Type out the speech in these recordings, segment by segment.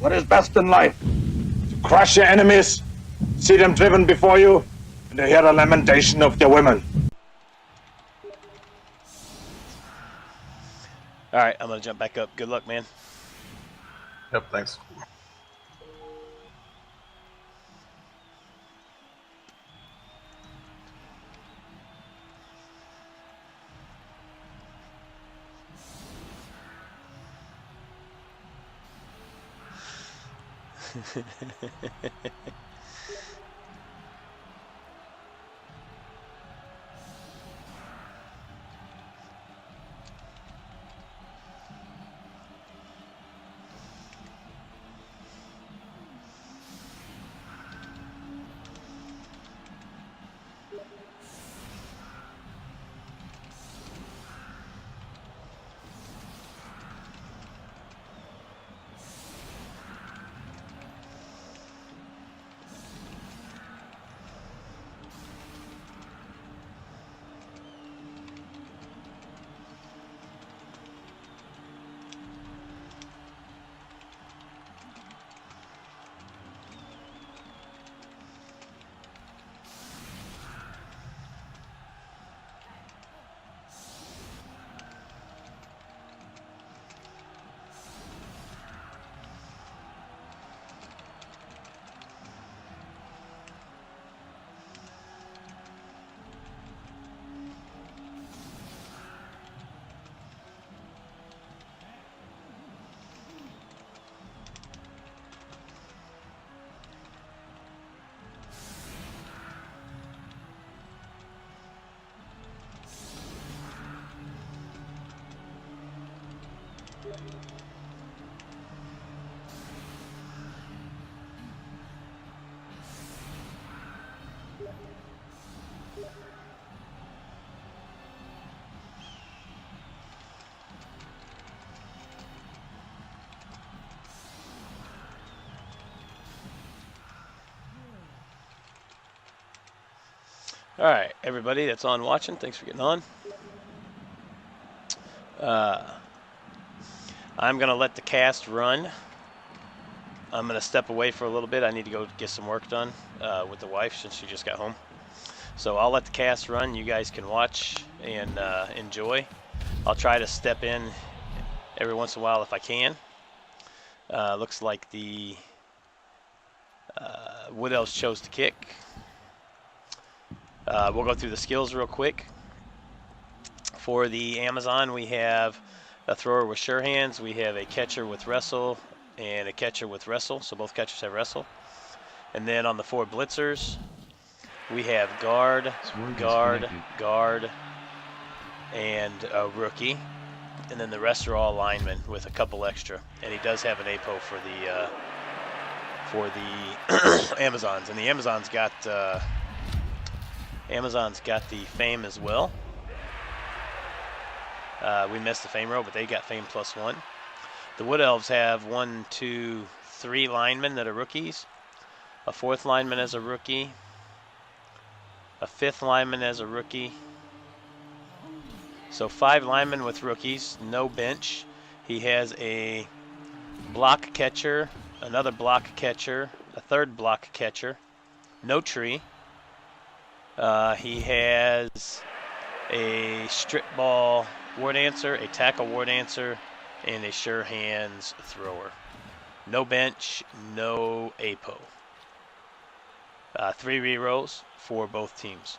what is best in life? To crush your enemies, see them driven before you, and to hear the lamentation of their women. All right, I'm going to jump back up. Good luck, man. Yep, thanks. All right, everybody that's on watching, thanks for getting on. I'm going to let the cast run. I'm going to step away for a little bit. I need to go get some work done with the wife since she just got home. So I'll let the cast run. You guys can watch and enjoy. I'll try to step in every once in a while if I can. Looks like the Wood Elves chose to kick. We'll go through the skills real quick. For the Amazon, we have a thrower with sure hands. We have a catcher with wrestle and a catcher with wrestle. So both catchers have wrestle. And then on the 4 blitzers, we have guard, guard, and a rookie. And then the rest are all linemen with a couple extra. And he does have an APO for the Amazons. And the Amazons got the fame as well. We missed the fame row, but they got fame +1. The Wood Elves have 1, 2, 3 linemen that are rookies. A 4th lineman as a rookie. A 5th lineman as a rookie. So 5 linemen with rookies, no bench. He has a block catcher, another block catcher, a 3rd block catcher, no tree. He has a strip ball ward answer, a tackle ward answer, and a sure hands thrower. No bench, no APO. 3 rerolls for both teams.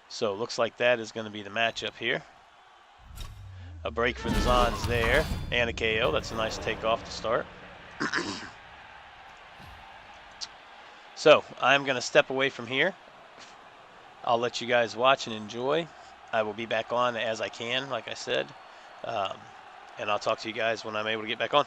So looks like that is going to be the matchup here. A break for the Zons there, and a KO. That's a nice takeoff to start. So I'm going to step away from here. I'll let you guys watch and enjoy. I will be back on as I can, like I said. And I'll talk to you guys when I'm able to get back on.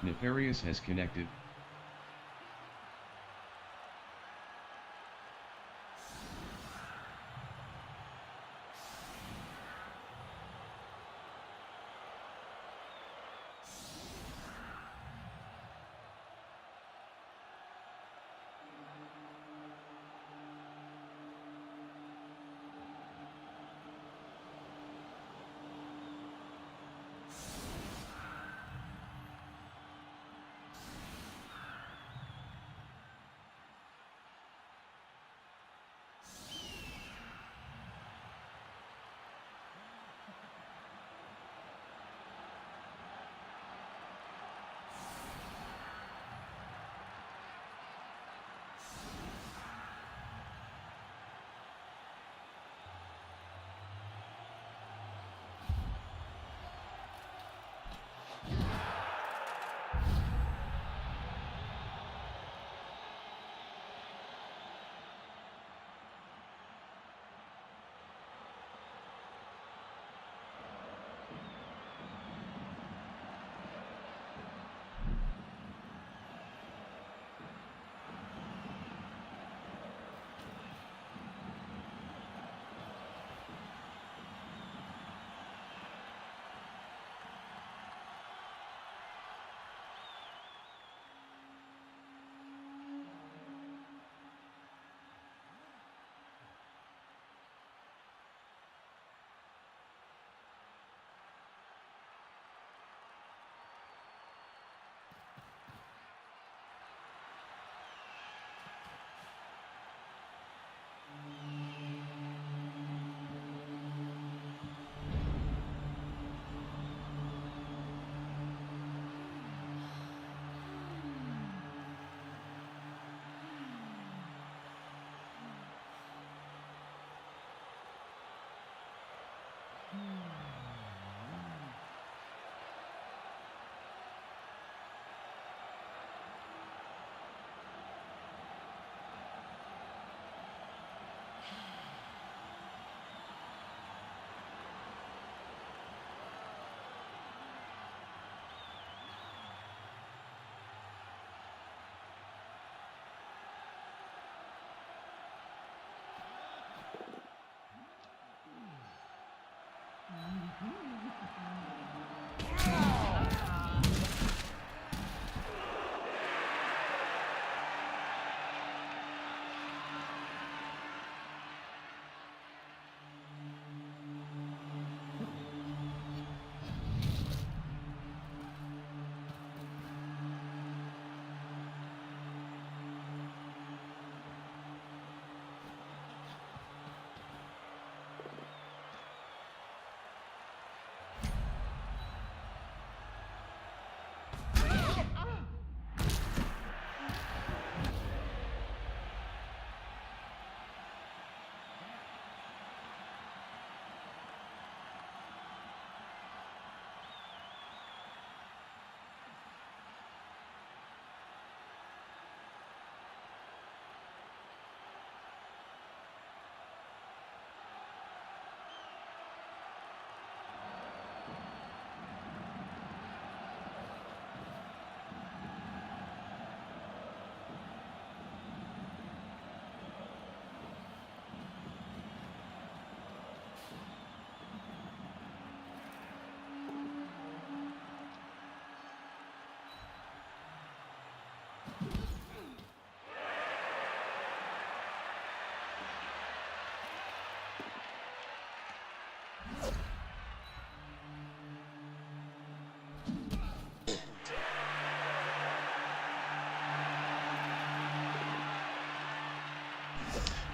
Nefarious has connected.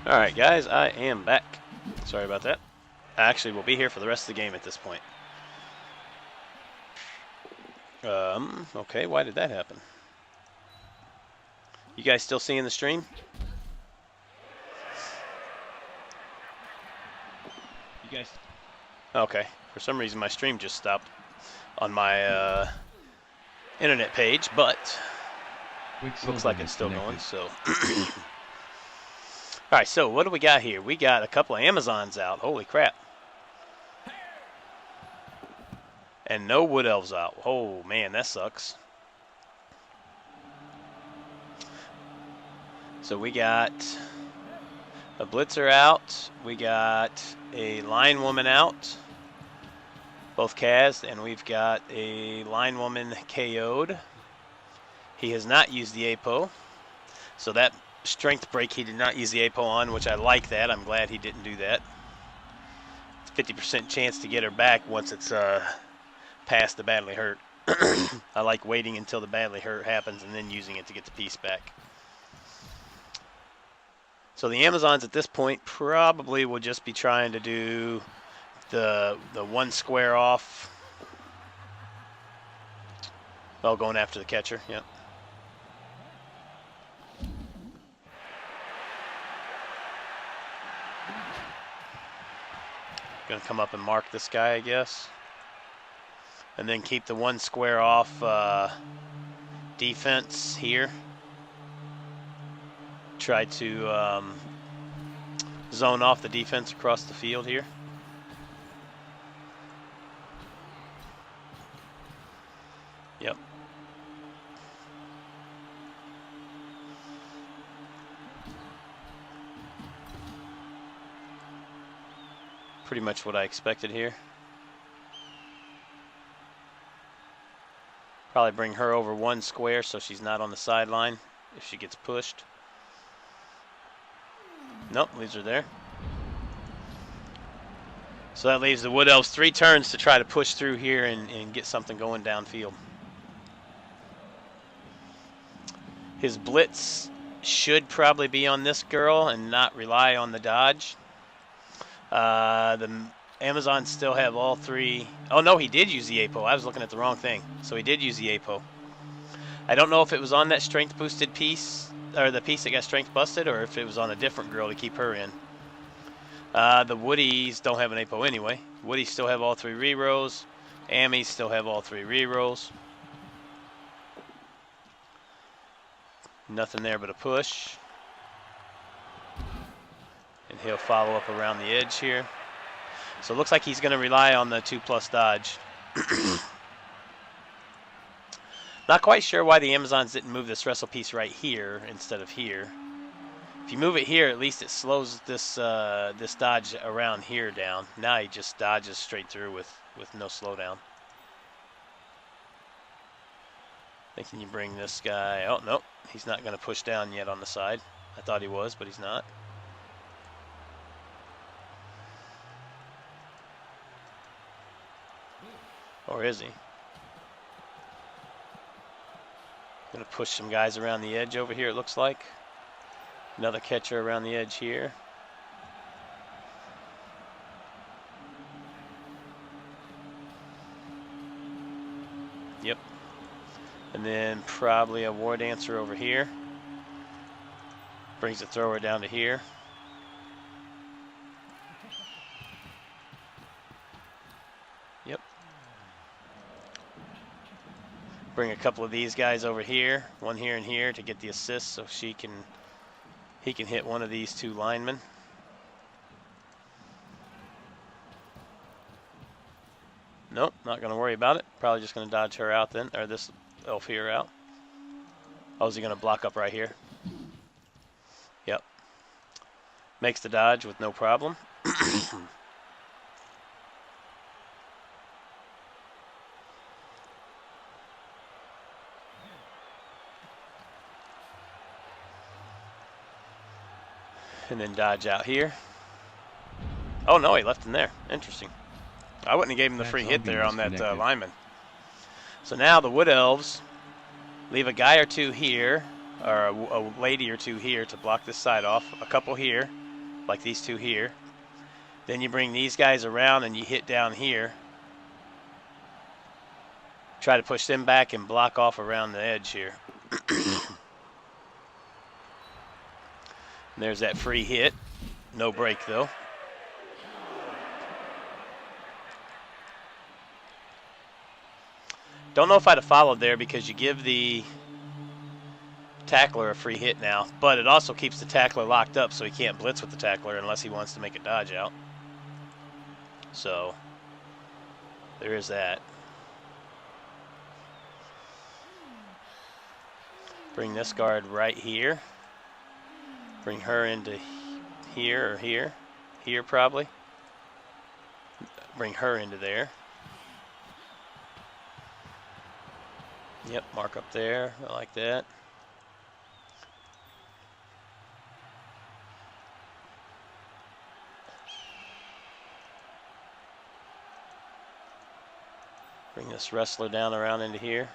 Alright guys, I am back. Sorry about that. I actually will be here for the rest of the game at this point. Okay, why did that happen? You guys still seeing the stream? You guys? Okay, for some reason my stream just stopped on my internet page, but looks like it's still going, so. Alright, so what do we got here? We got a couple of Amazons out. Holy crap. And no Wood Elves out. Oh, man, that sucks. So we got a blitzer out. We got a line woman out. Both cast, and we've got a line woman KO'd. He has not used the APO. So that strength break he did not use the APO on, which I like that. I'm glad he didn't do that. It's 50% chance to get her back once it's past the badly hurt. I like waiting until the badly hurt happens and then using it to get the piece back. So the Amazons at this point probably will just be trying to do the one square off. Oh, going after the catcher, yep. Gonna come up and mark this guy, I guess. And then keep the one square off defense here. Try to zone off the defense across the field here. Yep. Pretty much what I expected here. Probably bring her over one square so she's not on the sideline if she gets pushed. Nope, leaves her there. So that leaves the Wood Elves 3 turns to try to push through here and get something going downfield. His blitz should probably be on this girl and not rely on the dodge. The Amazons still have all 3. Oh, no, he did use the APO. I was looking at the wrong thing. So he did use the APO. I don't know if it was on that strength boosted piece, or the piece that got strength busted, or if it was on a different girl to keep her in. The Woodies don't have an APO anyway. Woodies still have all 3 rerolls. Ammies still have all 3 rerolls. Nothing there but a push. And he'll follow up around the edge here. So it looks like he's going to rely on the 2+ dodge. Not quite sure why the Amazons didn't move this wrestle piece right here instead of here. If you move it here, at least it slows this this dodge around here down. Now he just dodges straight through with no slowdown. Thinking you bring this guy. Oh, nope. He's not going to push down yet on the side. I thought he was, but he's not. Or is he? Going to push some guys around the edge over here, it looks like. Another catcher around the edge here. Yep. And then probably a war dancer over here. Brings the thrower down to here. Yep. Bring a couple of these guys over here, one here and here to get the assist so he can hit one of these 2 linemen. Nope, not going to worry about it. Probably just going to dodge her out then, or this elf here out. Oh, is he going to block up right here? Yep. Makes the dodge with no problem. And then dodge out here. Oh, no, he left him there. Interesting. I wouldn't have gave him the free hit there on that lineman. So now the Wood Elves leave a guy or 2 here, or a lady or 2 here to block this side off. A couple here, like these 2 here. Then you bring these guys around and you hit down here. Try to push them back and block off around the edge here. And there's that free hit. No break, though. Don't know if I'd have followed there because you give the tackler a free hit now, but it also keeps the tackler locked up so he can't blitz with the tackler unless he wants to make a dodge out. So there is that. Bring this guard right here. Bring her into here or here. Here probably. Bring her into there. Yep, mark up there. I like that. Bring this wrestler down around into here.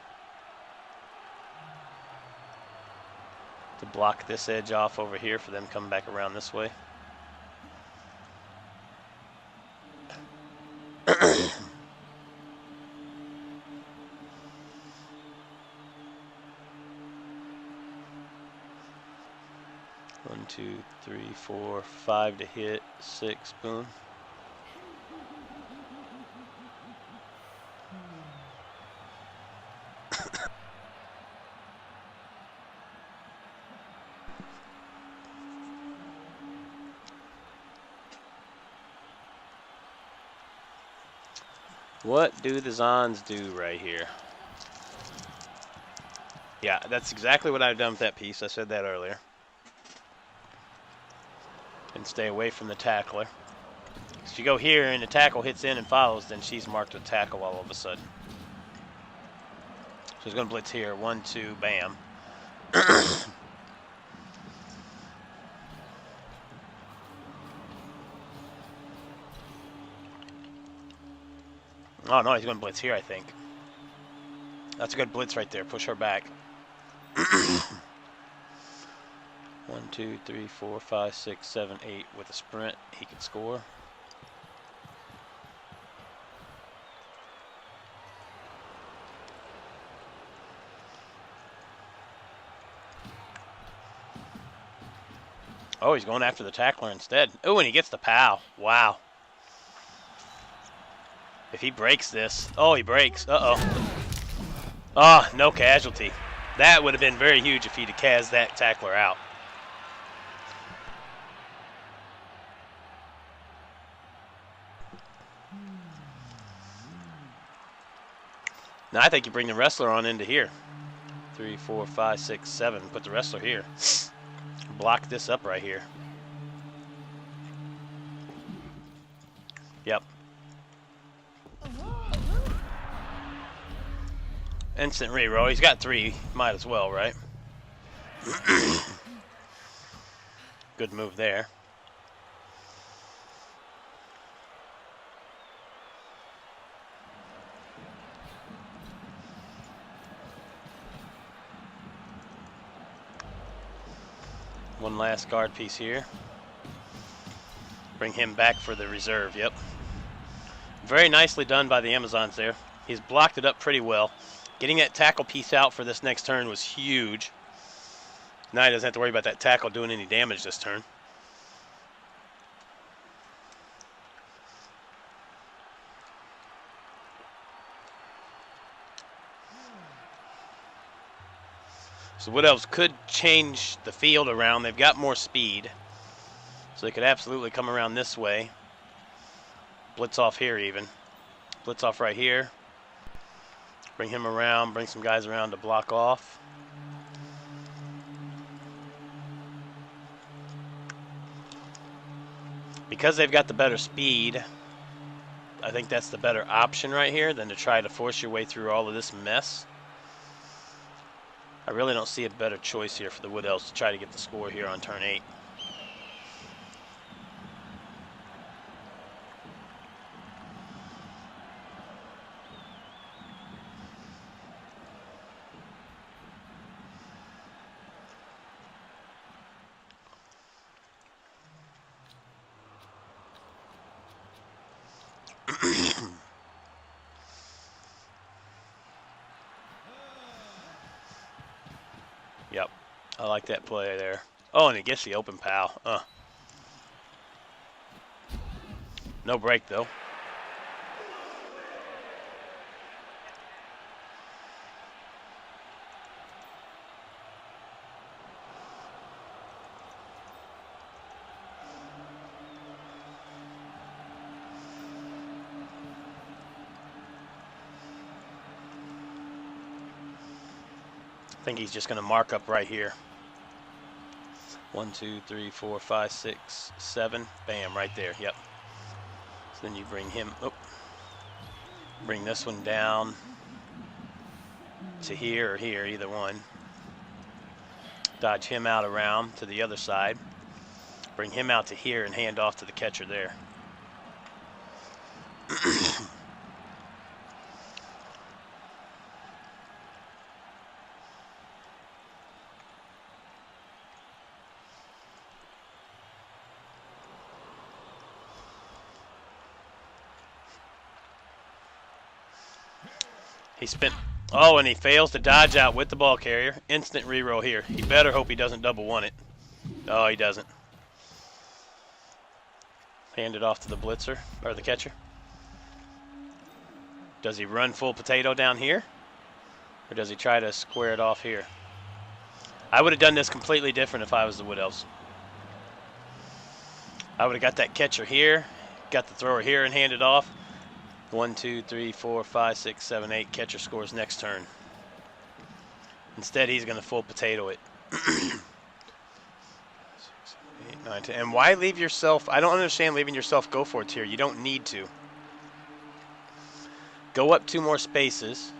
To block this edge off over here for them coming back around this way. One, two, three, four, 5 to hit, 6, boom. What do the Zons do right here? Yeah, that's exactly what I've done with that piece. I said that earlier. And stay away from the tackler. If you go here and the tackle hits in and follows, then she's marked with tackle all of a sudden. So he's going to blitz here. 1, 2, bam. Oh, no, he's going to blitz here, I think. That's a good blitz right there. Push her back. 1, 2, 3, 4, 5, 6, 7, 8. With a sprint, he can score. Oh, he's going after the tackler instead. Oh, and he gets the POW. Wow. If he breaks this. Oh, he breaks. Uh-oh. Ah, oh, no casualty. That would have been very huge if he'd have cast that tackler out. Now I think you bring the wrestler on into here. 3, 4, 5, 6, 7. Put the wrestler here. Block this up right here. Yep. Instant reroll. He's got 3. Might as well, right? Good move there. One last guard piece here. Bring him back for the reserve, yep. Very nicely done by the Amazons there. He's blocked it up pretty well. Getting that tackle piece out for this next turn was huge. Now he doesn't have to worry about that tackle doing any damage this turn. So Wood Elves could change the field around. They've got more speed. So they could absolutely come around this way. Blitz off here even. Blitz off right here. Bring him around, bring some guys around to block off. Because they've got the better speed, I think that's the better option right here than to try to force your way through all of this mess. I really don't see a better choice here for the Wood Elves to try to get the score here on turn 8. Yep, I like that play there. Oh, and he gets the open POW. No break, though. I think he's just going to mark up right here. 1, 2, 3, 4, 5, 6, 7. Bam, right there. Yep. So then you bring him. Oh, bring this one down to here or here, either one. Dodge him out around to the other side. Bring him out to here and hand off to the catcher there. He spent, oh, and he fails to dodge out with the ball carrier. Instant reroll here. He better hope he doesn't double one it. Oh, he doesn't. Hand it off to the blitzer, or the catcher. Does he run full potato down here? Or does he try to square it off here? I would have done this completely different if I was the Wood Elves. I would have got that catcher here, got the thrower here and handed off. 1, 2, 3, 4, 5, 6, 7, 8. Catcher scores next turn. Instead, he's going to full potato it. 6, 7, 8, 9, 10. And why leave yourself? I don't understand leaving yourself go for it here. You don't need to. Go up 2 more spaces,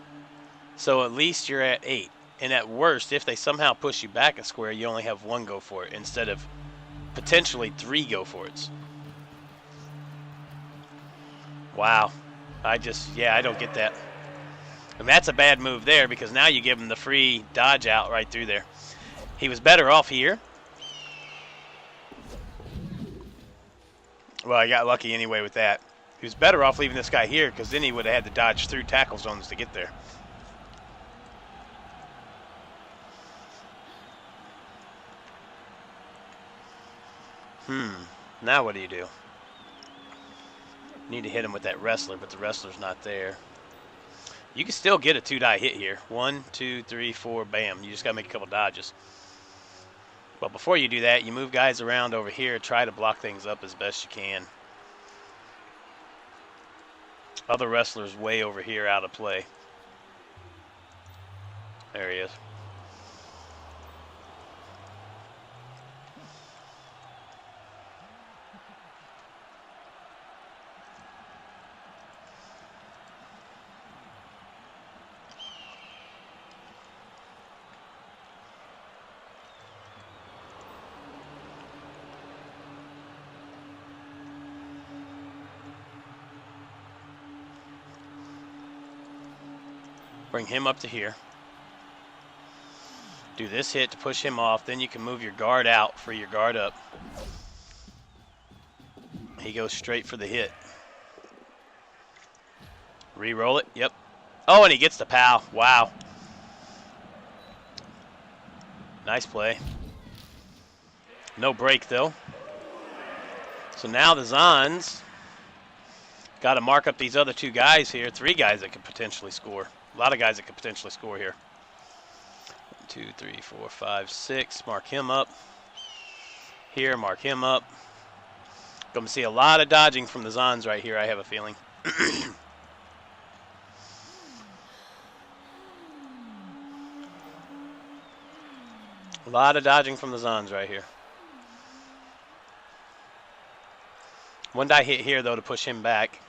so at least you're at 8. And at worst, if they somehow push you back a square, you only have 1 go for it instead of potentially 3 go for it's. Wow. I don't get that. And that's a bad move there because now you give him the free dodge out right through there. He was better off here. Well, I got lucky anyway with that. He was better off leaving this guy here because then he would have had to dodge through tackle zones to get there. Now what do you do? Need to hit him with that wrestler, but the wrestler's not there. You can still get a 2-die hit here. 1, 2, 3, 4, bam. You just got to make a couple dodges. But before you do that, you move guys around over here. Try to block things up as best you can. Other wrestler's way over here out of play. There he is. Bring him up to here. Do this hit to push him off. Then you can move your guard out, free your guard up. He goes straight for the hit. Re-roll it. Yep. Oh, and he gets the POW. Wow. Nice play. No break, though. So now the Zons got to mark up these other 2 guys here. 3 guys that could potentially score. A lot of guys that could potentially score here. 1, 2, 3, 4, 5, 6. Mark him up. Here, mark him up. Going to see a lot of dodging from the Zons right here, I have a feeling. A lot of dodging from the Zons right here. 1-die hit here, though, to push him back.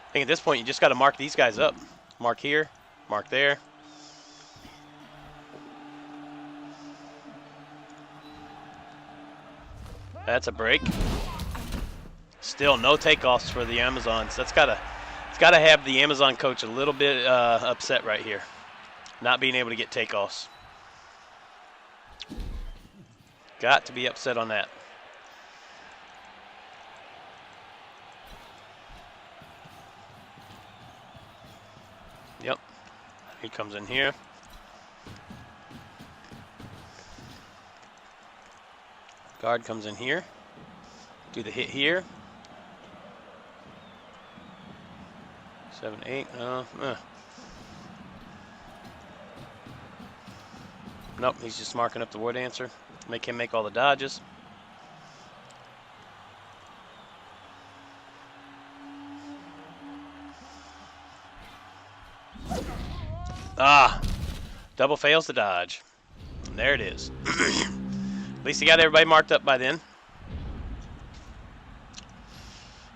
I think at this point you just got to mark these guys up. Mark here, mark there. That's a break. Still no takeoffs for the Amazons. It's got to have the Amazon coach a little bit upset right here, not being able to get takeoffs. Got to be upset on that. Yep. He comes in here. Guard comes in here. Do the hit here. 7, 8. Nope, he's just marking up the wood answer. Make him make all the dodges. Ah, double fails to dodge. And there it is. At least he got everybody marked up by then.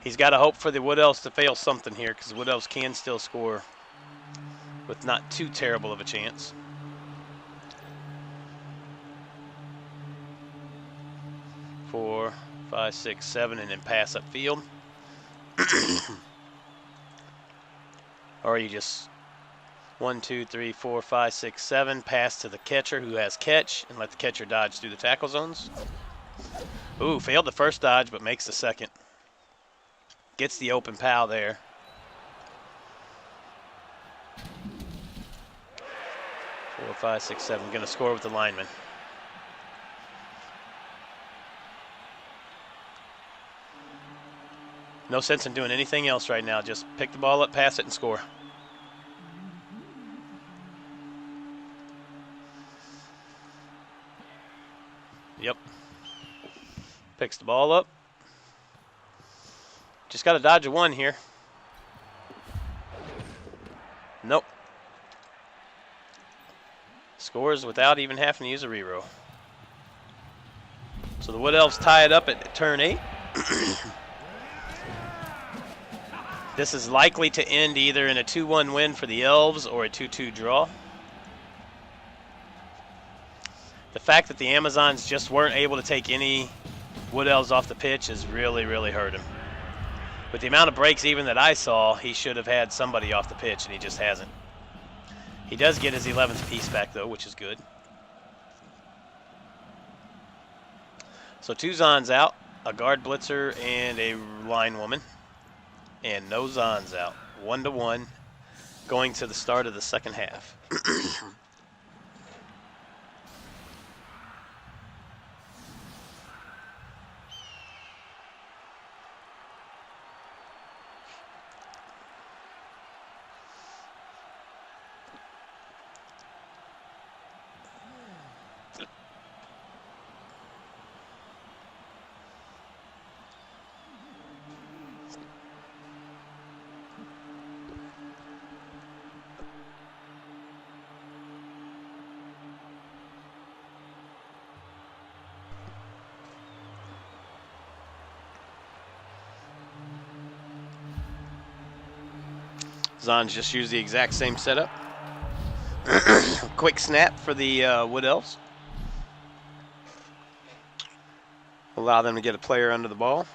He's got to hope for the Wood Elves to fail something here, because Wood Elves can still score with not too terrible of a chance. Four, 5, 6, 7, and then pass upfield. Or you just 1, 2, 3, 4, 5, 6, 7, pass to the catcher who has catch, and let the catcher dodge through the tackle zones. Ooh, failed the first dodge, but makes the second. Gets the open pal there. Four, 5, 6, 7. Going to score with the lineman. No sense in doing anything else right now. Just pick the ball up, pass it, and score. Yep. Picks the ball up. Just got to dodge a 1 here. Nope. Scores without even having to use a reroll. So the Wood Elves tie it up at turn 8. This is likely to end either in a 2-1 win for the Elves or a 2-2 draw. The fact that the Amazons just weren't able to take any Wood Elves off the pitch has really, really hurt him. With the amount of breaks even that I saw, he should have had somebody off the pitch, and he just hasn't. He does get his 11th piece back, though, which is good. So 2 Zons out, a guard blitzer, and a line woman. And no Zons out. 1-1, going to the start of the second half. Zons just use the exact same setup. Quick snap for the Wood Elves. Allow them to get a player under the ball.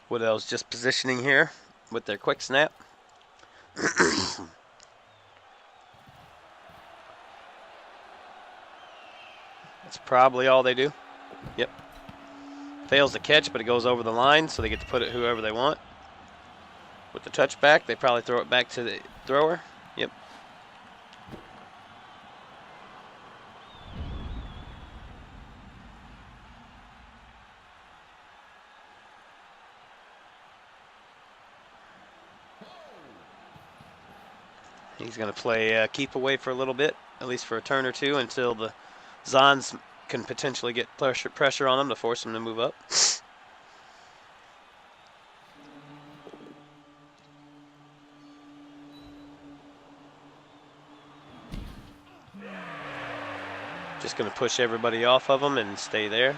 Wood Elves just positioning here with their quick snap. That's probably all they do. Yep. Fails to catch, but it goes over the line, so they get to put it whoever they want. With the touchback, they probably throw it back to the thrower. Yep. He's going to play keep away for a little bit, at least for a turn or two, until the Zons can potentially get pressure on them to force them to move up. Just going to push everybody off of them and stay there.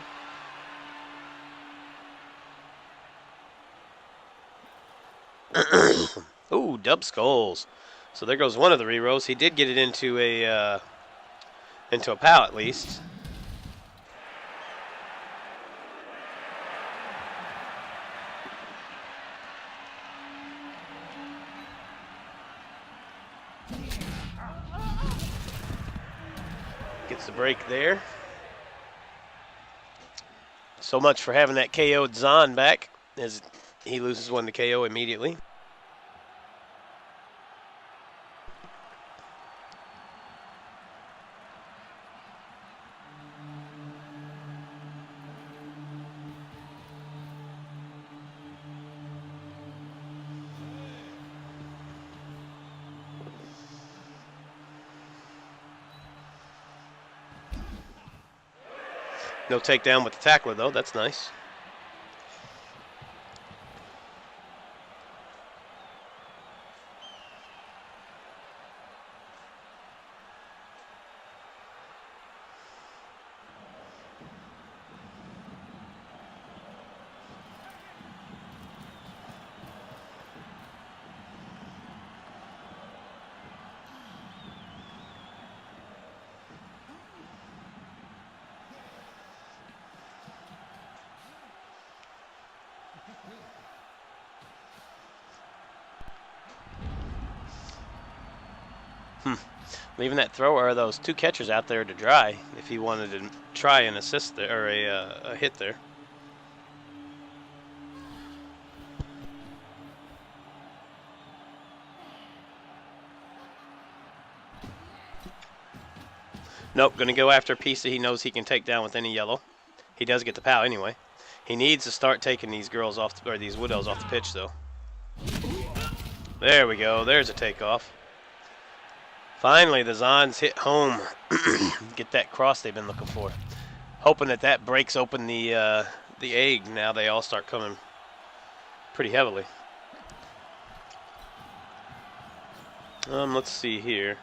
Ooh, dub skulls. So there goes one of the rerolls. He did get it into a pal at least. Gets the break there. So much for having that KO'd Zon back, as He loses one to KO immediately. No takedown with the tackler, though. That's nice. Leaving that thrower, or those two catchers out there to dry if he wanted to try an assist there, or a hit there. Nope, going to go after a piece that he knows he can take down with any yellow. He does get the POW anyway. He needs to start taking these girls off, or these Wood Elves off the pitch, though. There we go. There's a takeoff. Finally, the Zons hit home. Get that cross they've been looking for. Hoping that that breaks open the egg. Now they all start coming pretty heavily. Let's see here.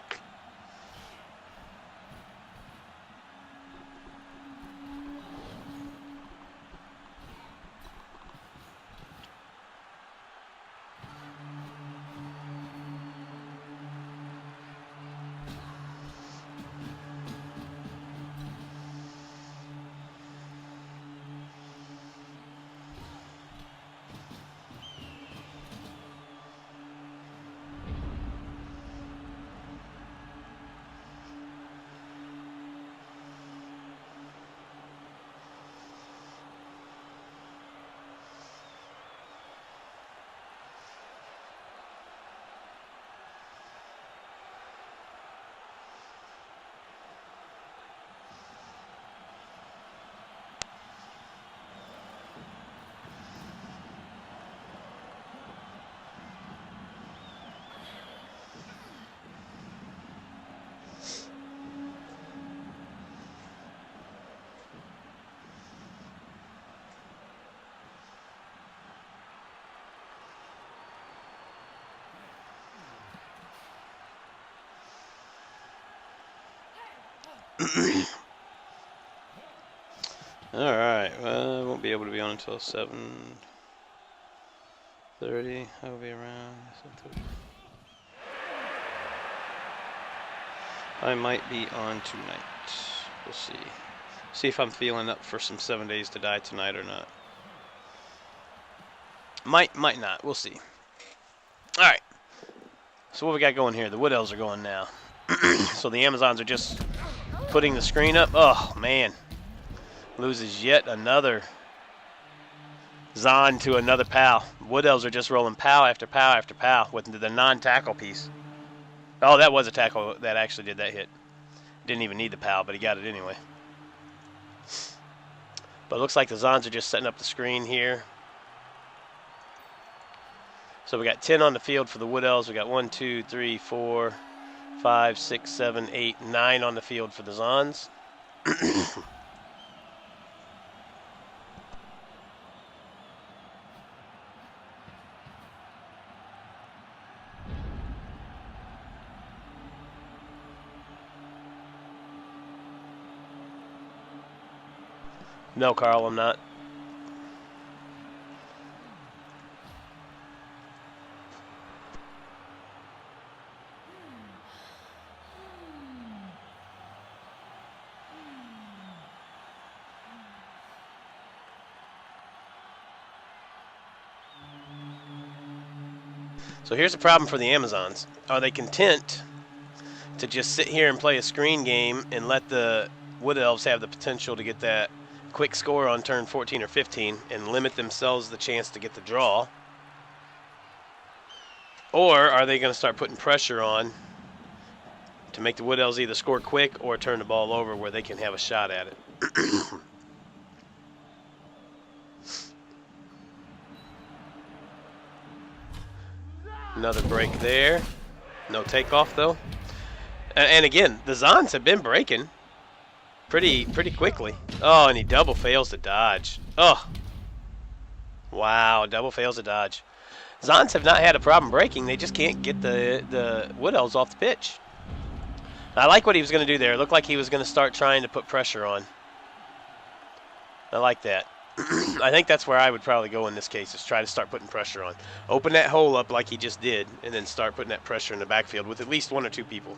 All right. Well, I won't be able to be on until 7:30. I will be around 7:30. I might be on tonight. We'll see. See if I'm feeling up for some 7 Days to Die tonight or not. Might not. We'll see. All right. So what we got going here? The Wood Elves are going now. So the Amazons are just putting the screen up. Oh, man. Loses yet another Zon to another POW. Wood Elves are just rolling POW after POW after POW with the non-tackle piece. Oh, that was a tackle that actually did that hit. Didn't even need the POW, but he got it anyway. But it looks like the Zons are just setting up the screen here. So we got 10 on the field for the Wood Elves. We got 1, 2, 3, 4, 5, 6, 7, 8, 9 on the field for the Zons. No, Carl, I'm not. So here's the problem for the Amazons. Are they content to just sit here and play a screen game and let the Wood Elves have the potential to get that quick score on turn 14 or 15 and limit themselves the chance to get the draw? Or are they going to start putting pressure on to make the Wood Elves either score quick or turn the ball over where they can have a shot at it? Another break there. No takeoff, though. And again, the Zons have been breaking pretty quickly. Oh, and he double fails to dodge. Oh. Wow, double fails to dodge. Zons have not had a problem breaking. They just can't get the Wood Elves off the pitch. I like what he was going to do there. It looked like he was going to start trying to put pressure on. I like that. I think that's where I would probably go in this case, is try to start putting pressure on. Open that hole up like he just did, and then start putting that pressure in the backfield with at least 1 or 2 people.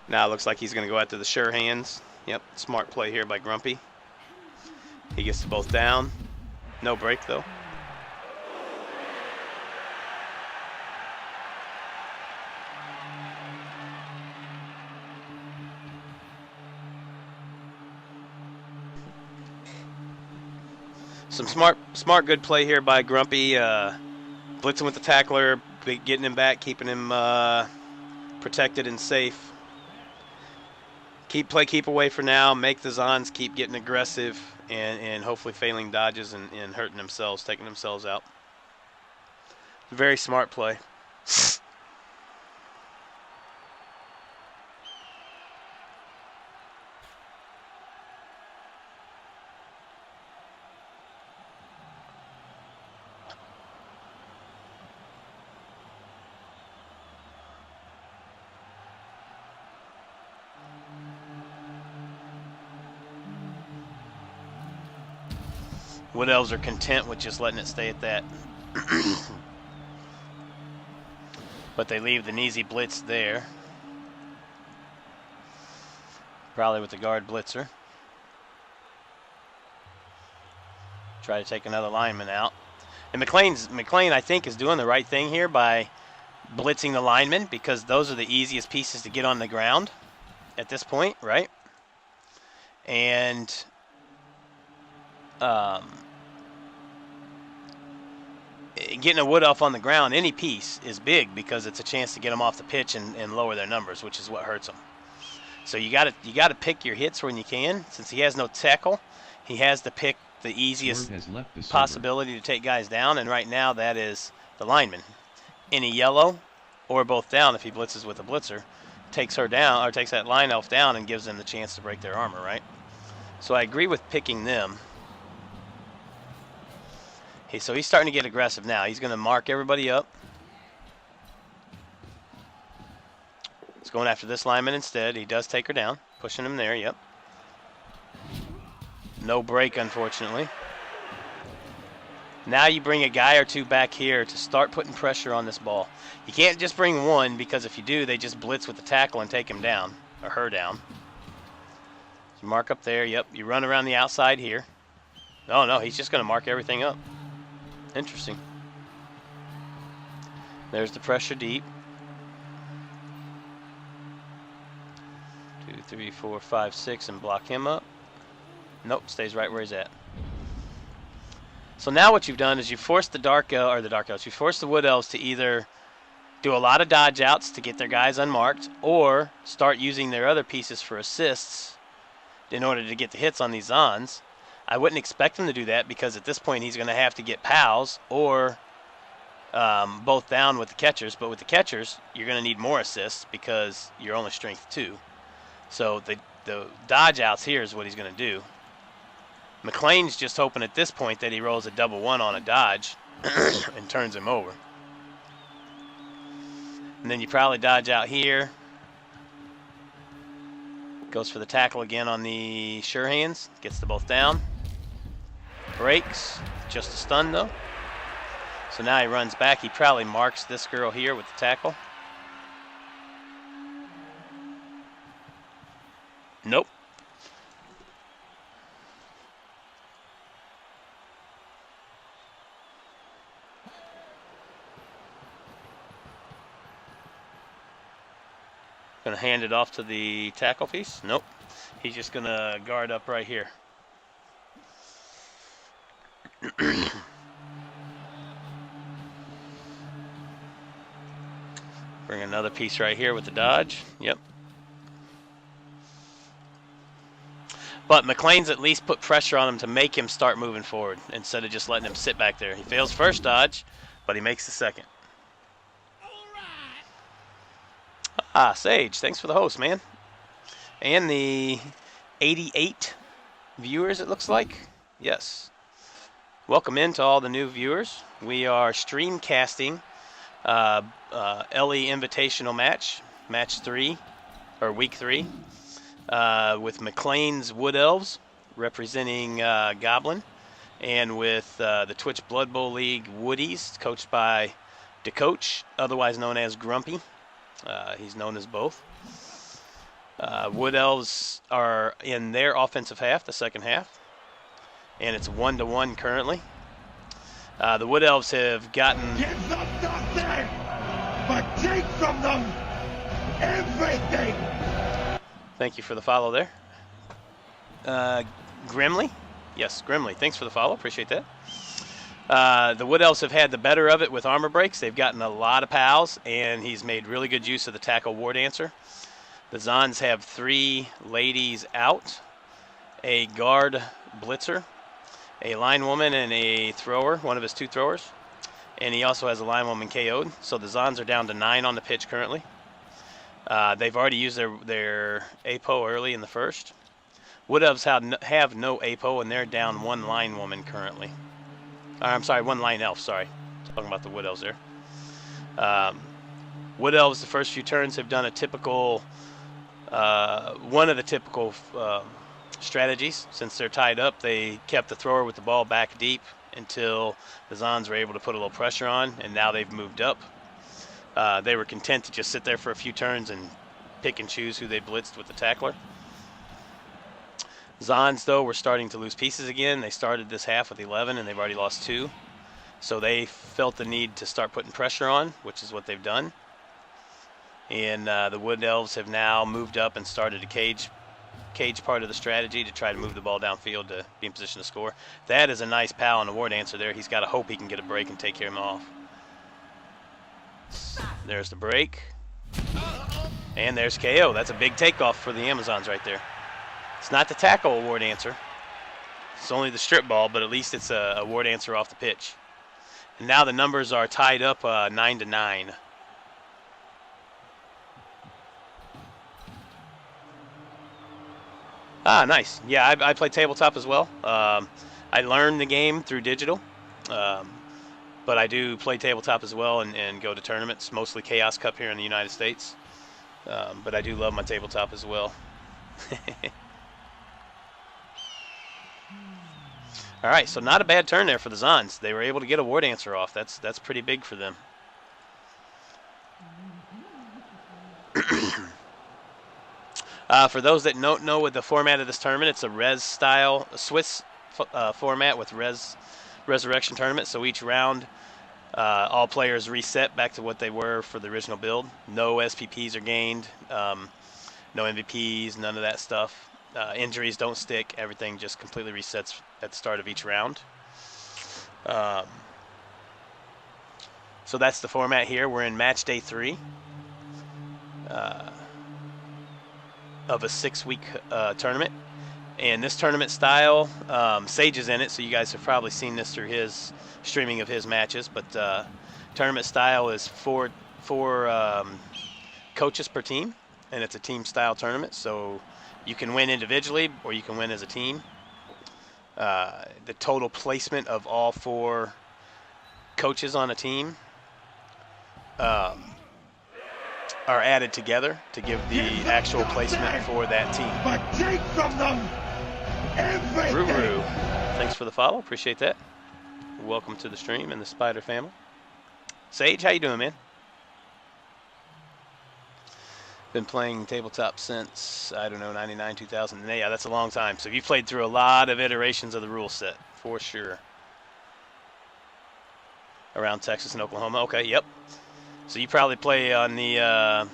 Now it looks like he's going to go after the sure hands. Yep, smart play here by Grumpy. He gets to both down. No break, though. Some smart, good play here by Grumpy. Blitzing with the tackler, getting him back, keeping him protected and safe. Keep away for now. Make the Zons keep getting aggressive and hopefully failing dodges and hurting themselves, taking themselves out. Very smart play. Wood Elves are content with just letting it stay at that. But they leave the easy blitz there. Probably with the guard blitzer. Try to take another lineman out. And McClane, I think, is doing the right thing here by blitzing the linemen, because those are the easiest pieces to get on the ground at this point, right? And getting a Wood Elf on the ground, any piece, is big because it's a chance to get them off the pitch and lower their numbers, which is what hurts them. So you got to pick your hits when you can. Since he has no tackle, he has to pick the easiest possibility to take guys down, and right now that is the lineman. Any yellow or both down, if he blitzes with a blitzer, takes her down, or takes that line elf down and gives them the chance to break their armor, right? So I agree with picking them. So he's starting to get aggressive now. He's going to mark everybody up. He's going after this lineman instead. He does take her down, pushing him there, yep. No break, unfortunately. Now you bring a guy or two back here to start putting pressure on this ball. You can't just bring one, because if you do, they just blitz with the tackle and take him down, or her down. You mark up there, yep. You run around the outside here. Oh, no, he's just going to mark everything up. Interesting. There's the pressure deep. 2, 3, 4, 5, 6, and block him up. Nope, stays right where he's at. So now what you've done is you forced you forced the Wood Elves to either do a lot of dodge outs to get their guys unmarked, or start using their other pieces for assists in order to get the hits on these Zons. I wouldn't expect him to do that, because at this point he's going to have to get pals or both down with the catchers. But with the catchers, you're going to need more assists because you're only strength 2. So the dodge outs here is what he's going to do. McClane's just hoping at this point that he rolls a double 1 on a dodge and turns him over. And then you probably dodge out here. Goes for the tackle again on the sure hands. Gets them both down. Breaks. Just a stun, though. So now he runs back. He probably marks this girl here with the tackle. Nope. Gonna hand it off to the tackle piece. Nope. He's just gonna guard up right here. Bring another piece right here with the dodge. Yep. But McClane's at least put pressure on him to make him start moving forward instead of just letting him sit back there. He fails first dodge, but he makes the second. Ah, Sage, thanks for the host, man. And the 88 viewers, it looks like. Yes. Welcome in to all the new viewers. We are streamcasting LE-Invitational match 3, or week 3, with McClane's Wood Elves representing Goblin, and with the Twitch Blood Bowl League Woodies, coached by DaCoach, otherwise known as Grumpy. He's known as both. Wood Elves are in their offensive half, the second half, and it's 1-1 currently. The Wood Elves have gotten... Give them nothing, but take from them everything. Thank you for the follow there. Grimly? Yes, Grimly. Thanks for the follow. Appreciate that. The Wood Elves have had the better of it with armor breaks. They've gotten a lot of pals, and he's made really good use of the tackle war dancer. The Zons have 3 ladies out, a guard blitzer, a line woman, and a thrower, one of his 2 throwers. And he also has a line woman KO'd. So the Zons are down to 9 on the pitch currently. They've already used their APO early in the first. Wood Elves have no APO, and they're down 1 line woman currently. I'm sorry, 1 line elf, sorry. Talking about the Wood Elves there. Wood Elves, the first few turns, have done a typical, one of the typical strategies. Since they're tied up, they kept the thrower with the ball back deep until the Zons were able to put a little pressure on, and now they've moved up. They were content to just sit there for a few turns and pick and choose who they blitzed with the tackler. Zons, though, were starting to lose pieces again. They started this half with 11, and they've already lost 2. So they felt the need to start putting pressure on, which is what they've done. And the Wood Elves have now moved up and started a cage part of the strategy to try to move the ball downfield to be in position to score. That is a nice pal on the war dancer there. He's got to hope he can get a break and take him off. There's the break. And there's KO. That's a big takeoff for the Amazons right there. It's not the tackle award answer. It's only the strip ball, but at least it's a award answer off the pitch. And now the numbers are tied up 9-9. Ah, nice. Yeah, I play tabletop as well. I learned the game through digital, but I do play tabletop as well and go to tournaments, mostly Chaos Cup here in the United States. But I do love my tabletop as well. All right, so not a bad turn there for the Zons. They were able to get a war dancer off. That's pretty big for them. For those that don't know what the format of this tournament, it's a res-style Swiss format with resurrection tournament. So each round, all players reset back to what they were for the original build. No SPPs are gained, no MVPs, none of that stuff. Injuries don't stick. Everything just completely resets at the start of each round. So that's the format here. We're in match day 3 of a 6-week tournament. And this tournament style, Sage is in it, so you guys have probably seen this through his streaming of his matches. But tournament style is four coaches per team, and it's a team-style tournament. So you can win individually or you can win as a team. The total placement of all 4 coaches on a team are added together to give the actual placement for that team. But take from them everything. Ruru, thanks for the follow. Appreciate that. Welcome to the stream and the Spider family. Sage, how you doing, man? Been playing tabletop since, I don't know, 99, 2000. Yeah, that's a long time. So you've played through a lot of iterations of the rule set, for sure. Around Texas and Oklahoma. Okay, yep. So you probably play on the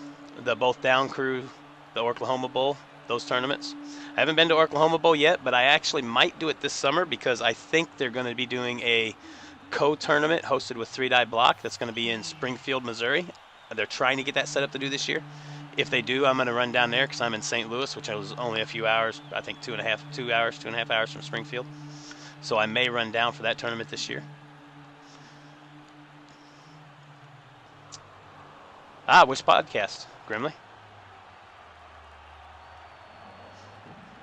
both down crew, the Oklahoma Bowl, those tournaments. I haven't been to Oklahoma Bowl yet, but I actually might do it this summer because I think they're going to be doing a co-tournament hosted with 3-Die Block that's going to be in Springfield, Missouri. They're trying to get that set up to do this year. If they do, I'm going to run down there because I'm in St. Louis, which was only a few hours, I think 2.5 hours from Springfield. So I may run down for that tournament this year. Which podcast, Grimley?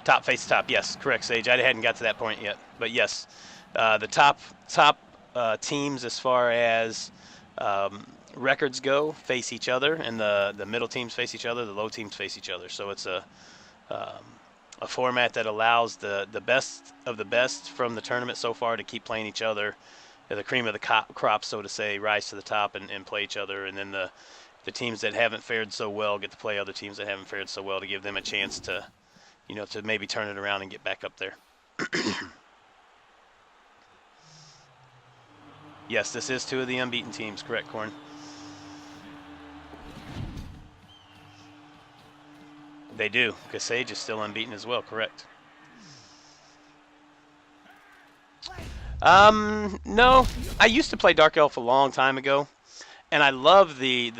Top face top, yes, correct, Sage. I hadn't got to that point yet, but yes, the top teams as far as records go face each other, and the middle teams face each other, the low teams face each other. So it's a format that allows the best of the best from the tournament so far to keep playing each other, the cream of the crop, so to say, rise to the top and play each other, and then the teams that haven't fared so well get to play other teams that haven't fared so well to give them a chance to, to maybe turn it around and get back up there. Yes, this is 2 of the unbeaten teams, correct, Corn? They do, because Sage is still unbeaten as well, correct. No, I used to play Dark Elf a long time ago, and I love the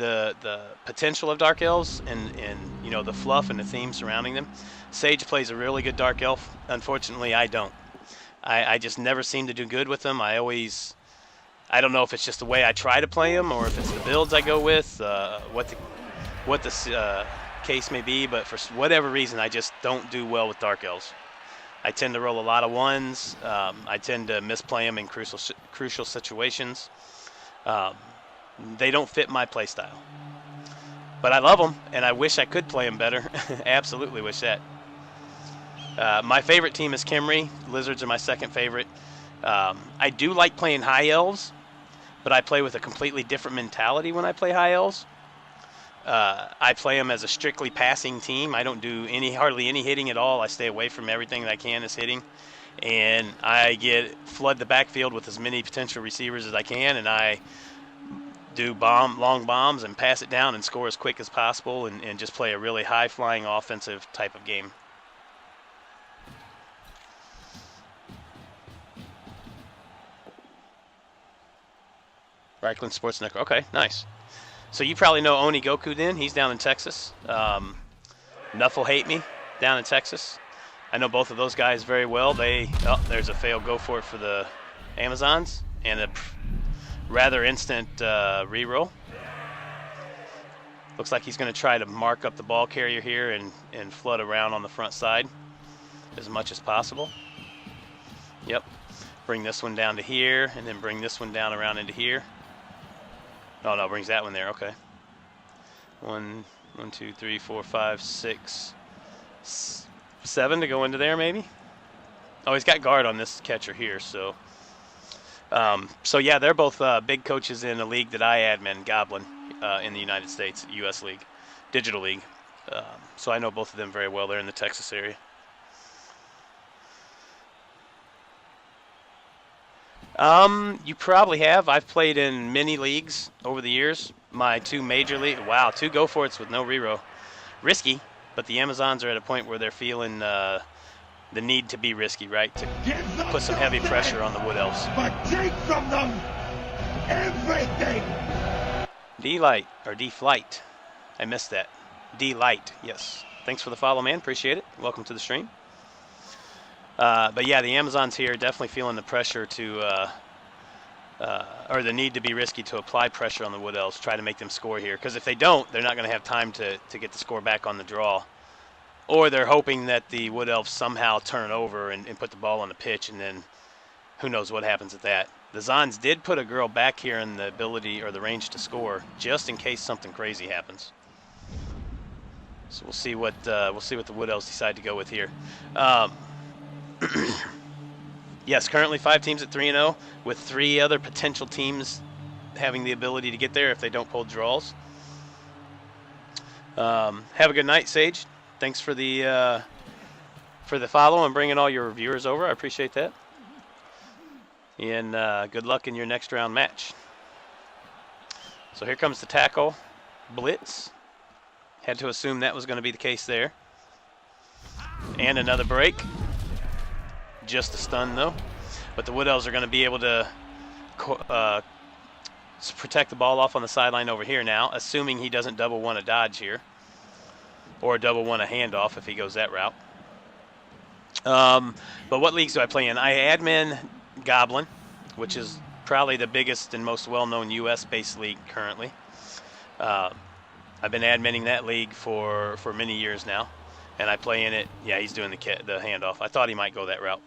potential of Dark Elves and the fluff and the theme surrounding them. Sage plays a really good Dark Elf. Unfortunately, I don't. I just never seem to do good with them. I don't know if it's just the way I try to play them or if it's the builds I go with, what the case may be, but for whatever reason, I just don't do well with Dark Elves. I tend to roll a lot of 1s. I tend to misplay them in crucial situations. They don't fit my play style. But I love them, and I wish I could play them better. Absolutely wish that. My favorite team is Kimry. Lizards are my second favorite. I do like playing High Elves, but I play with a completely different mentality when I play High Elves. I play them as a strictly passing team. I don't do hardly any hitting at all. I stay away from everything that I can as hitting. And I flood the backfield with as many potential receivers as I can, and I do long bombs and pass it down and score as quick as possible and just play a really high-flying offensive type of game. Reichland Sports Network. Okay, nice. So you probably know Oni Goku then. He's down in Texas. Nuffle Hate Me down in Texas. I know both of those guys very well. There's a fail go for it for the Amazons and a rather instant reroll. Looks like he's going to try to mark up the ball carrier here and flood around on the front side as much as possible. Yep. Bring this one down to here and then bring this one down around into here. Oh, no, brings that one there. Okay. 1, 2, 3, 4, 5, 6, 7 to go into there maybe. Oh, he's got guard on this catcher here, so. So yeah, they're both big coaches in a league that I admin, Goblin, in the United States, U.S. League, Digital League. So I know both of them very well. They're in the Texas area. You probably have. I've played in many leagues over the years. My 2 major leagues. Wow, 2 go for it's with no reroll. Risky, but the Amazons are at a point where they're feeling the need to be risky, right? To put some heavy pressure on the Wood Elves. But take from them everything. D-Light, or D-Flight. I missed that. D-Light, yes. Thanks for the follow, man. Appreciate it. Welcome to the stream. But yeah, the Amazons here are definitely feeling the pressure to, or the need to be risky to apply pressure on the Wood Elves, try to make them score here. Because if they don't, they're not going to have time to get the score back on the draw. Or they're hoping that the Wood Elves somehow turn over and put the ball on the pitch, and then who knows what happens at that. The Zons did put a girl back here in the ability or the range to score, just in case something crazy happens. So we'll see what the Wood Elves decide to go with here. Yes, currently 5 teams at 3-0, with 3 other potential teams having the ability to get there if they don't pull draws. Have a good night, Sage. Thanks for the follow and bringing all your viewers over. I appreciate that. And good luck in your next round match. So here comes the tackle blitz. Had to assume that was going to be the case there. And another break. Just a stun though. But the Wood Elves are going to be able to protect the ball off on the sideline over here now, assuming he doesn't double one a dodge here. Or double one a handoff if he goes that route. But what leagues do I play in? I admin Goblin, which is probably the biggest and most well-known U.S.-based league currently. I've been adminning that league for many years now, and I play in it. Yeah, he's doing the handoff. I thought he might go that route.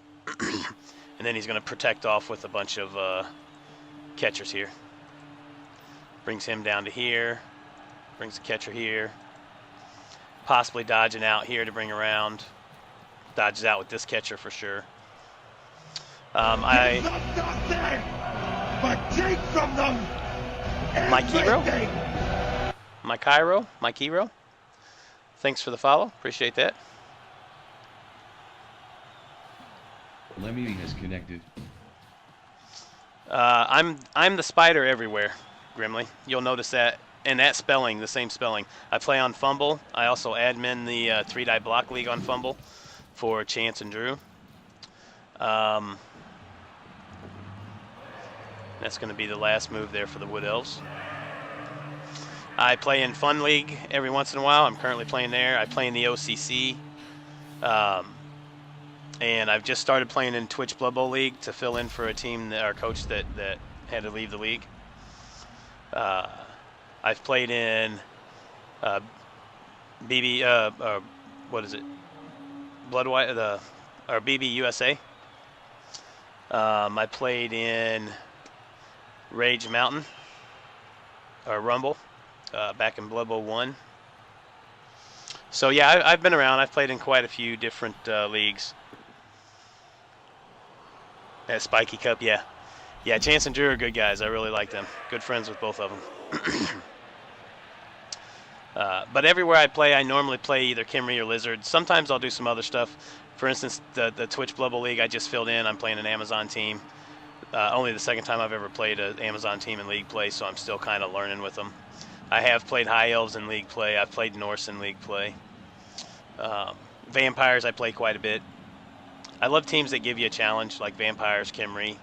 And then he's going to protect off with a bunch of catchers here. Brings him down to here. Brings the catcher here. Possibly dodging out here to bring around. Dodges out with this catcher for sure. Give them nothing, but take from them Mike Hero? everything. Mike Hero. Thanks for the follow. Appreciate that. Lemmy has connected. I'm the spider everywhere, Grimly. You'll notice that. And that spelling, the same spelling. I play on Fumble. I also admin the 3-die block league on Fumble for Chance and Drew. That's going to be the last move there for the Wood Elves. I play in Fun League every once in a while. I'm currently playing there. I play in the OCC. And I've just started playing in Twitch Blood Bowl League to fill in for a team, our coach that had to leave the league. I've played in what is it? Blood White, or BB USA. I played in Rage Mountain, or Rumble, back in Blood Bowl 1. So yeah, I've been around. I've played in quite a few different leagues. That Spiky Cup, yeah. Yeah, Chance and Drew are good guys. I really like them. Good friends with both of them. But everywhere I play, I normally play either Kimry or Lizard. Sometimes I'll do some other stuff. For instance, the Twitch Blood Bowl League I just filled in. I'm playing an Amazon team. Only the second time I've ever played an Amazon team in league play, so I'm still kind of learning with them. I have played High Elves in league play. I've played Norse in league play. Vampires I play quite a bit. I love teams that give you a challenge, like Vampires, Kimry,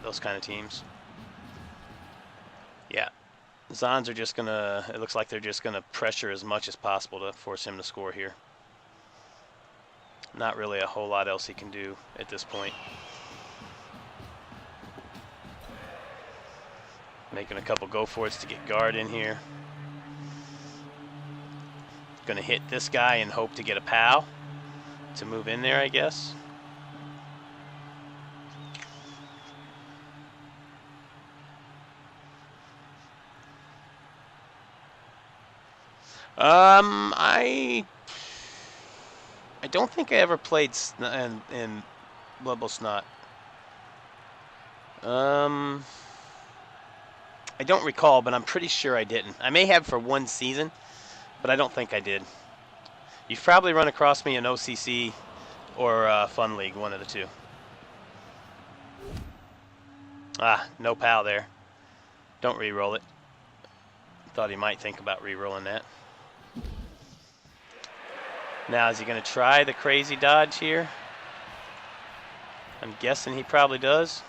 those kind of teams. Yeah. Zons are just going to, it looks like they're just going to pressure as much as possible to force him to score here. Not really a whole lot else he can do at this point. Making a couple go-for-its to get guard in here. Going to hit this guy and hope to get a POW to move in there, I guess. I don't think I ever played in Blood Bowl Snot. I don't recall, but I'm pretty sure I didn't. I may have for one season, but I don't think I did. You've probably run across me in OCC or Fun League, one of the two. Ah, no POW there. Don't re-roll it. Thought he might think about re-rolling that. Now, is he going to try the crazy dodge here? I'm guessing he probably does.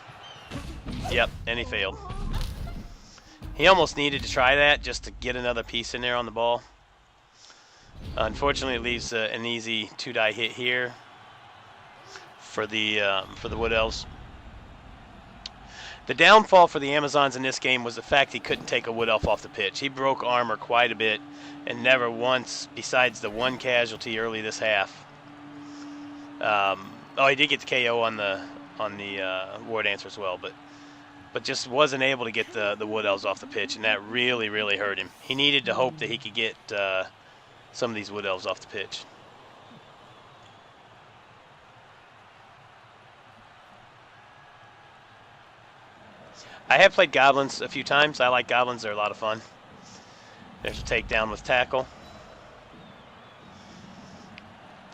Yep, and he failed. He almost needed to try that just to get another piece in there on the ball. Unfortunately, it leaves an easy 2-die hit here for the Wood Elves. The downfall for the Amazons in this game was the fact he couldn't take a Wood Elf off the pitch. He broke armor quite a bit and never once, besides the one casualty early this half. Oh, he did get the KO on the War Dancer as well, but just wasn't able to get the Wood Elves off the pitch, and that really, really hurt him. He needed to hope that he could get some of these Wood Elves off the pitch. I have played Goblins a few times. I like Goblins. They're a lot of fun. There's a takedown with tackle.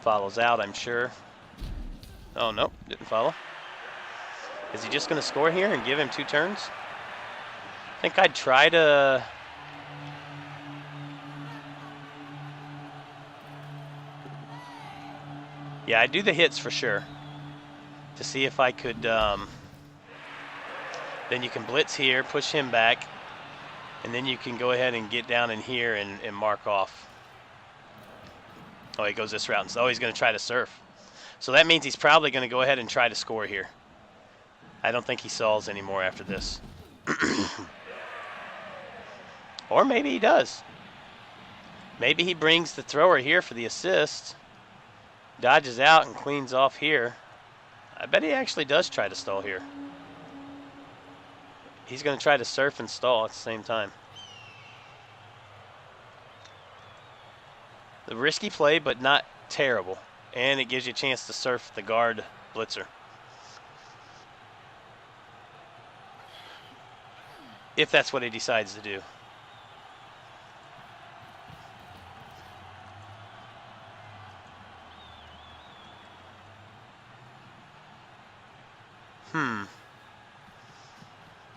Follows out, I'm sure. Oh, nope, didn't follow. Is he just going to score here and give him 2 turns? I think I'd try to... Yeah, I'd do the hits for sure. To see if I could... Then you can blitz here, push him back. And then you can go ahead and get down in here and mark off. Oh, he goes this route. Oh, he's going to try to surf. So that means he's probably going to go ahead and try to score here. I don't think he stalls anymore after this. Or maybe he does. Maybe he brings the thrower here for the assist. Dodges out and cleans off here. I bet he actually does try to stall here. He's going to try to surf and stall at the same time. The risky play, but not terrible. And it gives you a chance to surf the guard blitzer. If that's what he decides to do.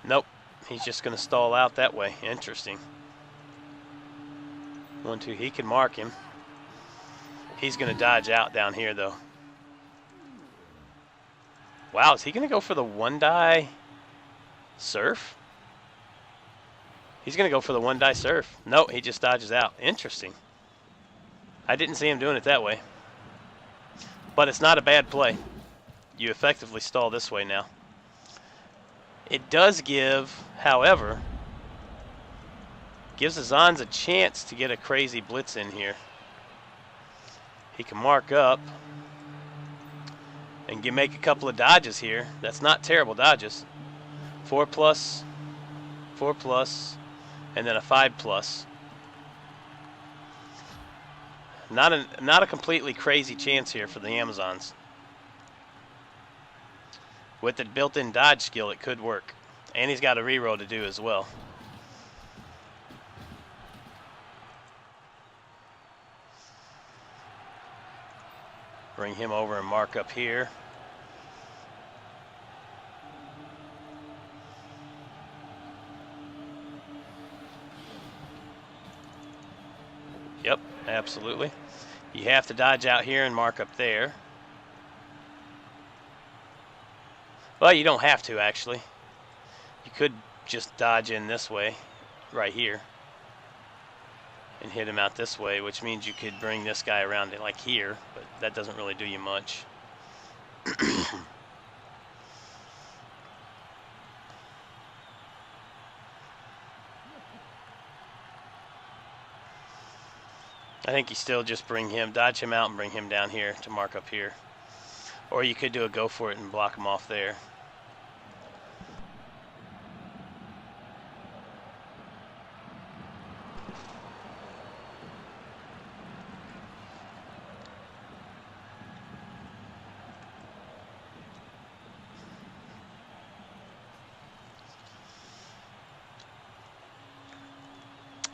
Nope. He's just going to stall out that way. Interesting. 1, 2. He can mark him. He's going to dodge out down here, though. Wow, is he going to go for the 1-die surf? He's going to go for the 1-die surf. No, he just dodges out. Interesting. I didn't see him doing it that way. But it's not a bad play. You effectively stall this way now. It does give, however, gives the Zons a chance to get a crazy blitz in here. He can mark up and make a couple of dodges here. That's not terrible dodges. 4+, 4+, and then a 5+. Not a completely crazy chance here for the Amazons. With the built-in dodge skill, it could work. And he's got a reroll to do as well. Bring him over and mark up here. Yep, absolutely. You have to dodge out here and mark up there. Well, you don't have to, actually. You could just dodge in this way, right here, and hit him out this way, which means you could bring this guy around it like here, but that doesn't really do you much. I think you still just dodge him out and bring him down here to mark up here. Or you could do a go for it and block him off there.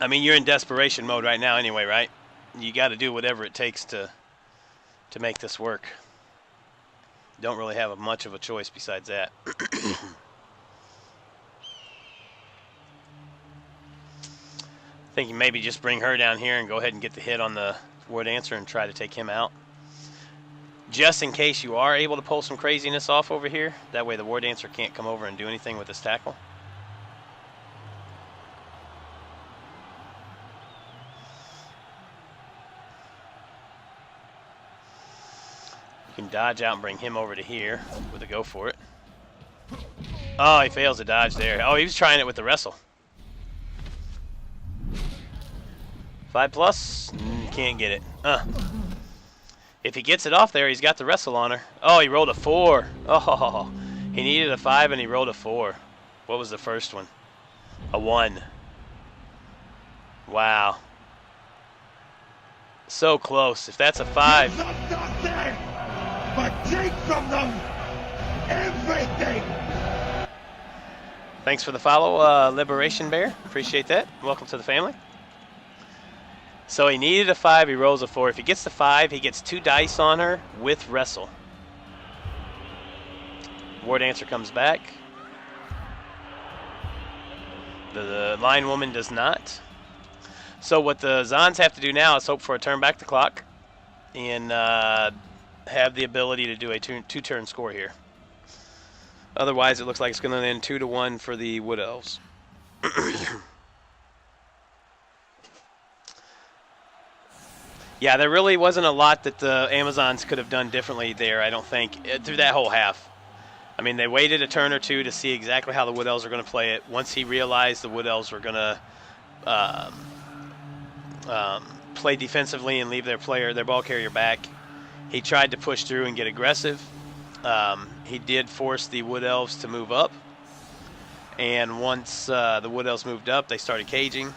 I mean, you're in desperation mode right now anyway, right? You got to do whatever it takes to make this work. Don't really have much of a choice besides that. I think you maybe just bring her down here and go ahead and get the hit on the ward answer and try to take him out. Just in case you are able to pull some craziness off over here. That way the ward answer can't come over and do anything with this tackle. You can dodge out and bring him over to here with a go for it. Oh, he fails to dodge there. Oh, he was trying it with the wrestle. 5+, can't get it. If he gets it off there, he's got the wrestle on her. Oh, he rolled a 4. Oh, he needed a 5 and he rolled a 4. What was the first one? A 1. Wow. So close. If that's a 5. Give them nothing, but take from them everything. Thanks for the follow, Liberation Bear. Appreciate that. Welcome to the family. So he needed a 5, he rolls a 4. If he gets the 5, he gets 2 dice on her with wrestle. Ward answer comes back. The line woman does not. So what the Zons have to do now is hope for a turn back the clock and have the ability to do a 2-turn score here. Otherwise, it looks like it's going to end 2-1 for the Wood Elves. Yeah, there really wasn't a lot that the Amazons could have done differently there, I don't think, through that whole half. I mean, they waited a turn or two to see exactly how the Wood Elves are going to play it. Once he realized the Wood Elves were going to play defensively and leave their ball carrier back, he tried to push through and get aggressive. He did force the Wood Elves to move up. And once the Wood Elves moved up, they started caging.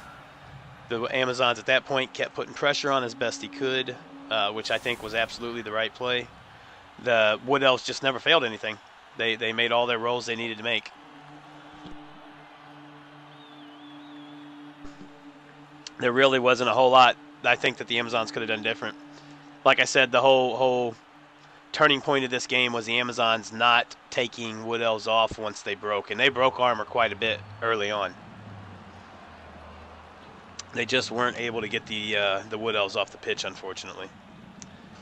The Amazons at that point kept putting pressure on as best he could, which I think was absolutely the right play. The Wood Elves just never failed anything. They made all their rolls they needed to make. There really wasn't a whole lot I think that the Amazons could have done different. Like I said, the whole turning point of this game was the Amazons not taking Wood Elves off once they broke, and they broke armor quite a bit early on. They just weren't able to get the Wood Elves off the pitch, unfortunately.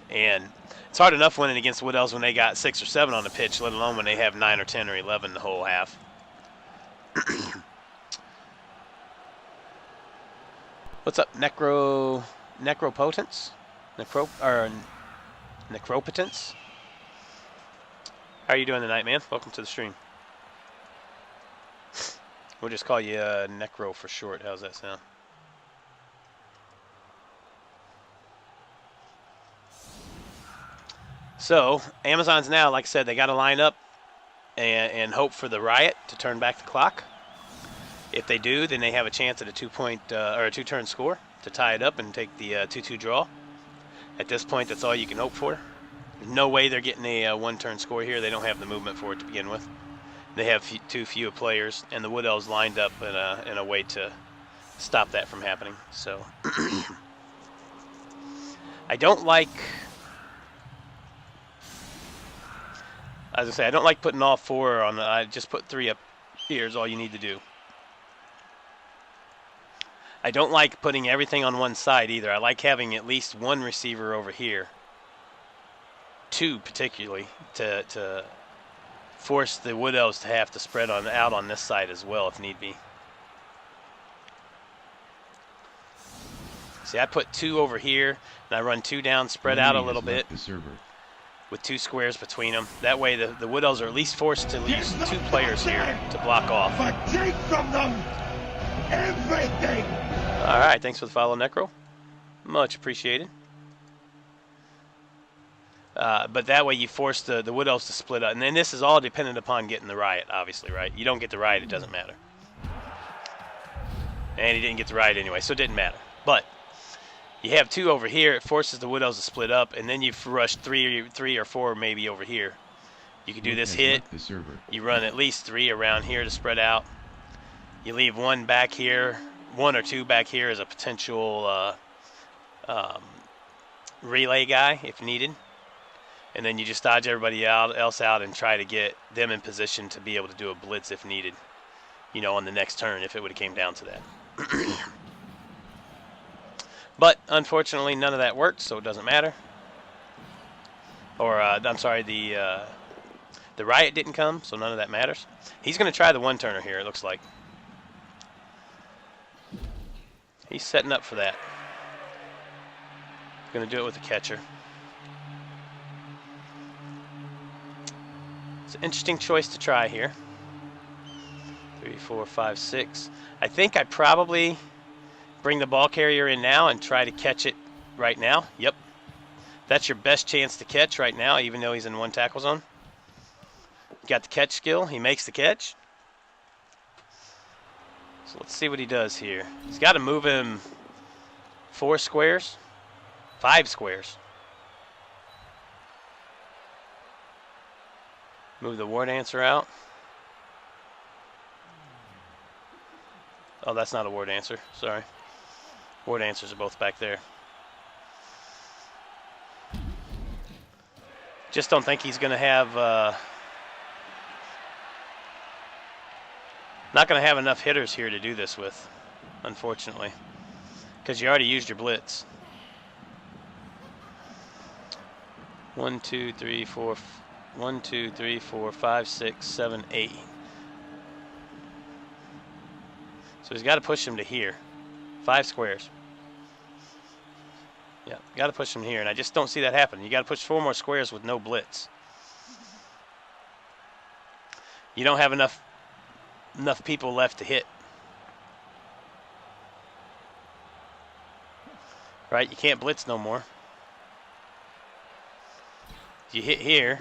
And it's hard enough winning against Wood Elves when they got 6 or 7 on the pitch, let alone when they have 9 or 10 or 11 the whole half. What's up, Necropotence? Necropotence? How are you doing tonight, man? Welcome to the stream. We'll just call you Necro for short. How's that sound? So, Amazons now, like I said, they got to line up and hope for the Riot to turn back the clock. If they do, then they have a chance at a 2-turn score to tie it up and take the 2-2 draw. At this point, that's all you can hope for. There's no way they're getting a 1-turn score here. They don't have the movement for it to begin with. They have too few players, and the Wood Elves lined up in a way to stop that from happening. So, I don't like. As I say, I don't like putting all 4 on. I just put 3 up here is all you need to do. I don't like putting everything on one side either. I like having at least 1 receiver over here. 2 particularly to force the Wood Elves to have to spread out on this side as well if need be. See, I put 2 over here and I run 2 down, spread out a little bit with 2 squares between them. That way the Wood Elves are at least forced to use 2 players here to block off. But take from them everything. All right, thanks for the follow, Necro. Much appreciated. But that way you force the Wood Elves to split up. And then this is all dependent upon getting the Riot, obviously, right? You don't get the Riot, it doesn't matter. And he didn't get the Riot anyway, so it didn't matter. But you have 2 over here, it forces the Wood Elves to split up, and then you've rushed 3 or 4 maybe over here. You can do this hit. You run at least 3 around here to spread out. You leave 1 back here, 1 or 2 back here as a potential relay guy if needed. And then you just dodge everybody else out and try to get them in position to be able to do a blitz if needed, you know, on the next turn if it would have came down to that. But unfortunately, none of that worked, so it doesn't matter. Or I'm sorry, the Riot didn't come, so none of that matters. He's going to try the 1-turner here, it looks like. He's setting up for that. Going to do it with the catcher. It's an interesting choice to try here. 3, 4, 5, 6. I think I probably bring the ball carrier in now and try to catch it right now. Yep. That's your best chance to catch right now, even though he's in 1 tackle zone. Got the catch skill. He makes the catch. So let's see what he does here. He's got to move him 4 squares, 5 squares. Move the Ward answer out. Oh, that's not a Ward answer. Sorry. War dancers are both back there. Just don't think he's going to have, not going to have enough hitters here to do this with, unfortunately, because you already used your blitz. 1, 2, 3, 4, 1, 2, 3, 4, 5, 6, 7, 8. So he's got to push him to here. 5 squares. Yeah, got to push him here, and I just don't see that happening. You got to push 4 more squares with no blitz. You don't have enough people left to hit. Right? You can't blitz no more. You hit here,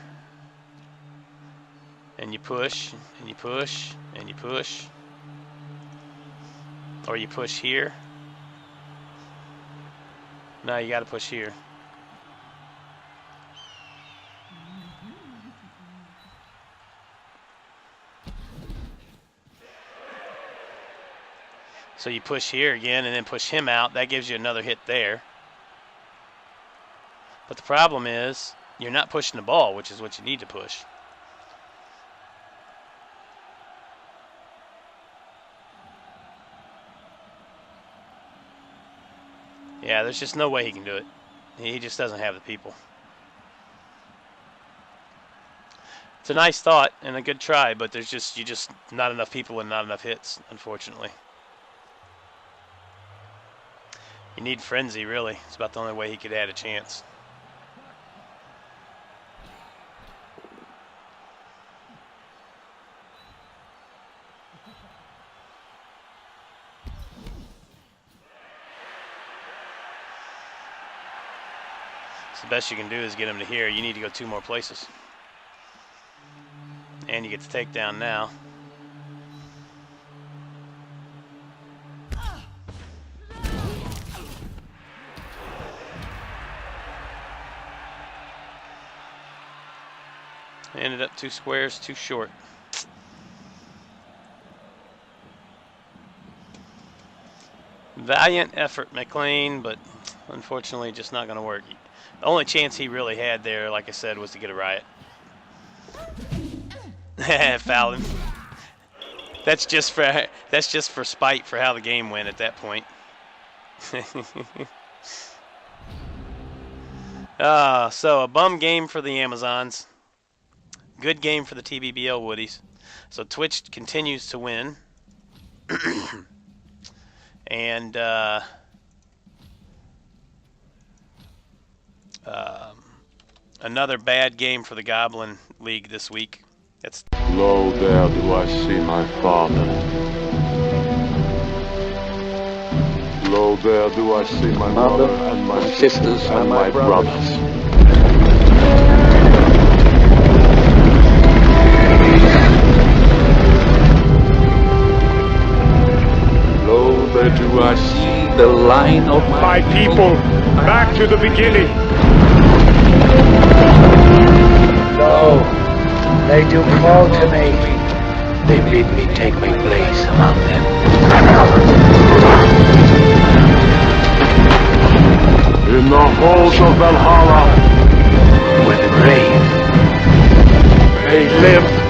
and you push, and you push, and you push, or you push here. No, you got to push here. So you push here again and then push him out. That gives you another hit there. But the problem is you're not pushing the ball, which is what you need to push. Yeah, there's just no way he can do it. He just doesn't have the people. It's a nice thought and a good try, but there's just not enough people and not enough hits, unfortunately. You need frenzy, really. It's about the only way he could add a chance. So the best you can do is get him to here. You need to go 2 more places. And you get the takedown now. Ended up 2 squares too short. Valiant effort, McClane, but unfortunately just not going to work. The only chance he really had there, like I said, was to get a riot. Fouled him. That's just for spite for how the game went at that point. So a bum game for the Amazons. Good game for the TBBL Woodies. So Twitch continues to win. And another bad game for the Goblin League this week. That's Lo, there do I see my father. Lo, there do I see my mother and my sisters and my brothers. Lo, there do I see the line of My people, back to the beginning. No, they do call to me. They bid me take my place among them. In the halls of Valhalla, Where the brave they live